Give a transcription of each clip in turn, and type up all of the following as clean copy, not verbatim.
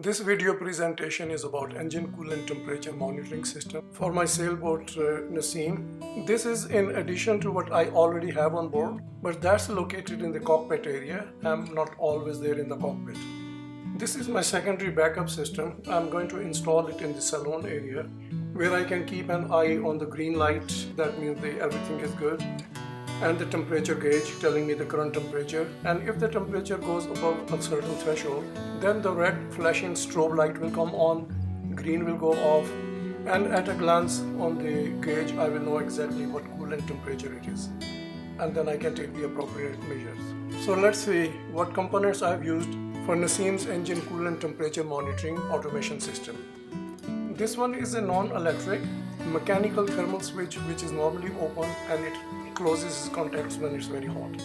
This video presentation is about engine coolant temperature monitoring system for my sailboat Naseem. This is in addition to what I already have on board, but that's located in the cockpit area. I'm not always there in the cockpit. This is my secondary backup system. I'm going to install it in the saloon area where I can keep an eye on the green light. That means everything is good, and the temperature gauge telling me the current temperature, and if the temperature goes above a certain threshold, then the red flashing strobe light will come on, green will go off, and at a glance on the gauge I will know exactly what coolant temperature it is, and then I can take the appropriate measures. So let's see what components I have used for Naseem's engine coolant temperature monitoring automation system. This one is a non-electric mechanical thermal switch which is normally open and it closes its contacts when it's very hot.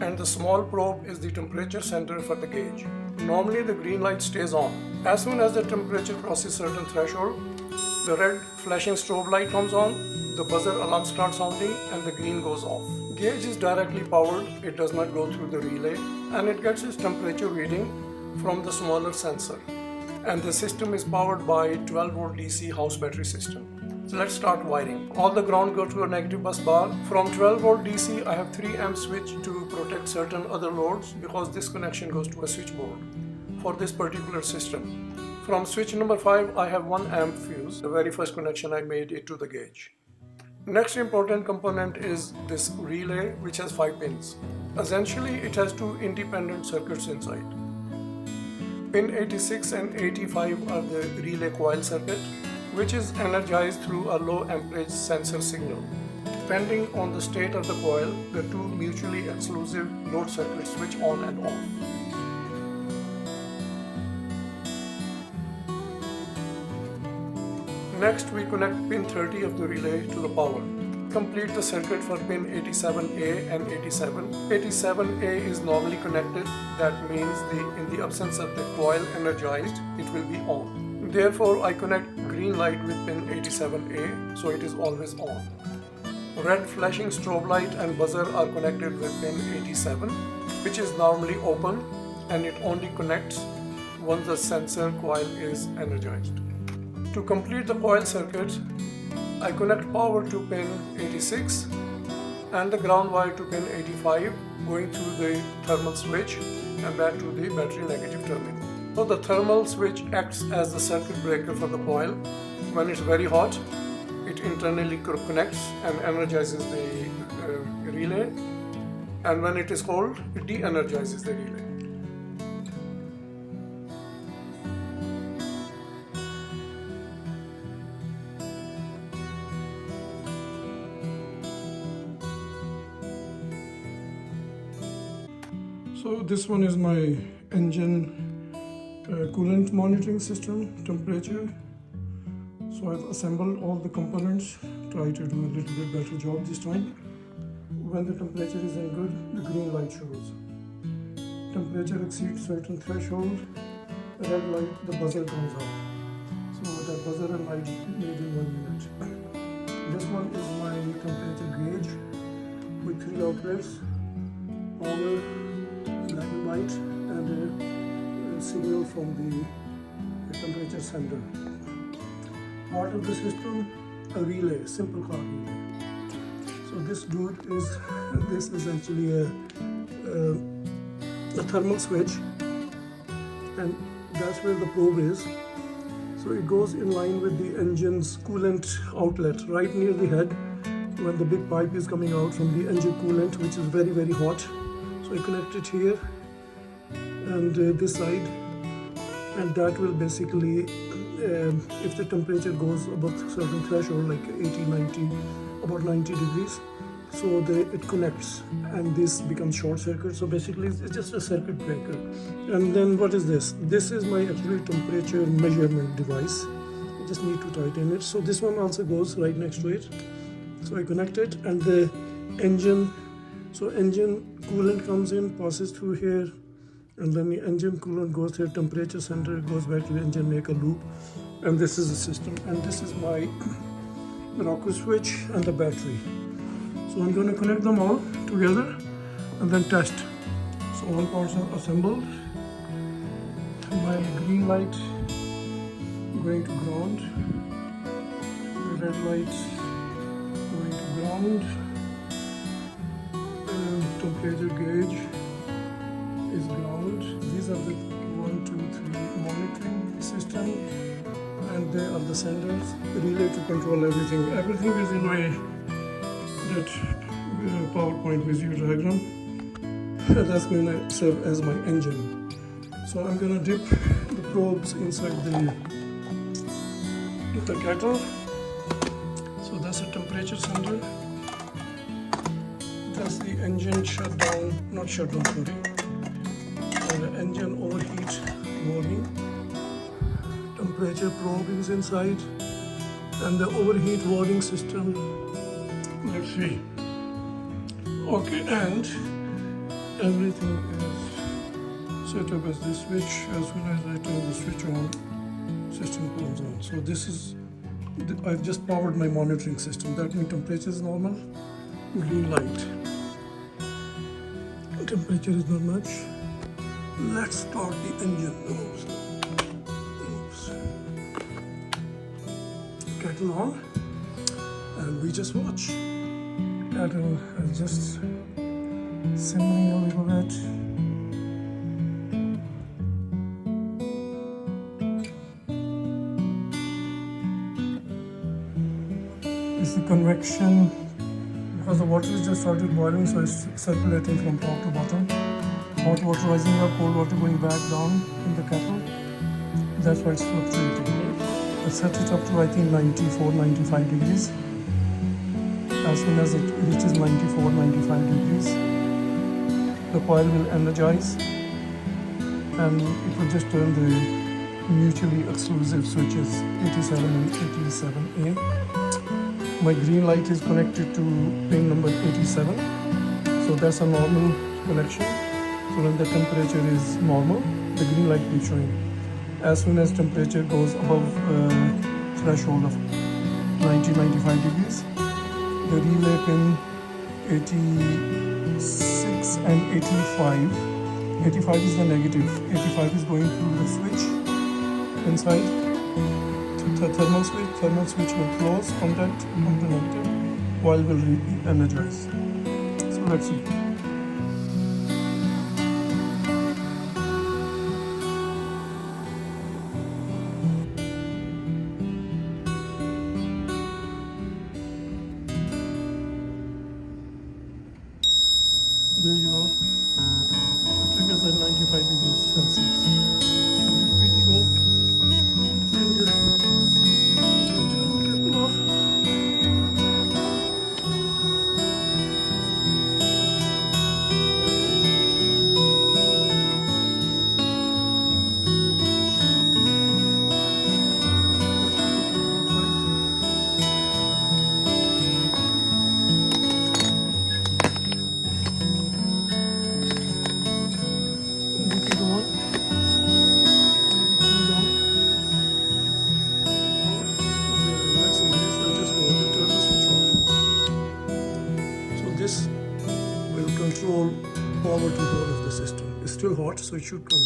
And the small probe is the temperature sensor for the gauge. Normally the green light stays on. As soon as the temperature crosses certain threshold, the red flashing strobe light comes on, the buzzer alarm starts sounding, and the green goes off. Gauge is directly powered, it does not go through the relay, and it gets its temperature reading from the smaller sensor. And the system is powered by 12 volt DC house battery system. So let's start wiring. All the ground go to a negative bus bar. From 12 volt DC I have 3 amp switch to protect certain other loads because this connection goes to a switchboard for this particular system. From switch number 5 I have 1 amp fuse. The very first connection I made it to the gauge. Next important component is this relay which has 5 pins. Essentially it has 2 independent circuits inside. Pin 86 and 85 are the relay coil circuit, which is energized through a low amperage sensor signal. Depending on the state of the coil, the 2 mutually exclusive load circuits switch on and off. Next, we connect pin 30 of the relay to the power. Complete the circuit for pin 87A and 87. 87A is normally connected. That means in the absence of the coil energized, it will be on. Therefore, I connect green light with pin 87A, so it is always on. Red flashing strobe light and buzzer are connected with pin 87, which is normally open, and it only connects once the sensor coil is energized. To complete the coil circuit, I connect power to pin 86 and the ground wire to pin 85, going through the thermal switch and back to the battery negative terminal. So the thermal switch acts as the circuit breaker for the coil. When it's very hot, it internally connects and energizes the relay, and when it is cold, it de-energizes the relay. So this one is my engine coolant monitoring system, temperature. So I've assembled all the components, try to do a little bit better job this time. When the temperature is in good, the green light shows. Temperature exceeds certain threshold, red light, the buzzer comes off. So the buzzer and light made in 1 minute. This one is my temperature gauge with 3 outlets, power, black and white, and a signal from the temperature sender. Part of the system, a relay, simple car relay. So this dude is actually a thermal switch, and that's where the probe is. So it goes in line with the engine's coolant outlet, right near the head, when the big pipe is coming out from the engine coolant, which is very, very hot. So I connect it here and this side, and that will basically, if the temperature goes above a certain threshold, like 80, 90, about 90 degrees, so it connects, and this becomes short circuit. So basically it's just a circuit breaker. And then what is this? This is my actually temperature measurement device. I just need to tighten it. So this one also goes right next to it. So I connect it, and the engine coolant comes in, passes through here, and then the engine coolant goes here, temperature center, goes back to the engine, make a loop, and this is the system. And this is my rocker switch and the battery. So I'm going to connect them all together and then test. So all parts are assembled. My green light going to ground, the red light going to ground, and temperature gauge is ground. These are the 1, 2, 3 monitoring system, and they are the senders. Relay to control everything. Everything is in my that PowerPoint visual diagram. That's going to serve as my engine. So I'm going to dip the probes inside the kettle. So that's a temperature sender. That's the engine shutdown, not shutdown, sorry. The engine overheat warning. Temperature probe is inside, and the overheat warning system. Let's see. Okay, and everything is set up as this switch. As soon as I turn the switch on, system comes on. So this is, I've just powered my monitoring system. That means temperature is normal, green light. Temperature is not much. Let's start the engine. Oops. Kettle on, and we just watch. Kettle is just simmering a little bit. It's the convection, because the water has just started boiling, so it's circulating from top to bottom. Hot water rising up, cold water going back down in the kettle. That's why it's fluctuating. I set it up to, I think, 94, 95 degrees. As soon as it reaches 94, 95 degrees, the coil will energize, and it will just turn the mutually exclusive switches 87 and 87A. My green light is connected to pin number 87, so that's a normal connection. So when the temperature is normal, the green light keeps showing. As soon as temperature goes above threshold of 90-95 degrees, the relay pin 86 and 85. 85 is the negative. 85 is going through the switch inside. The thermal switch will close, contact on the negative, coil will re-energize. So let's see. There you go. The triggers at 95 degrees Celsius. Just quickly go and turn the kettle off. This will control power to the whole of the system. It's still hot, so it should come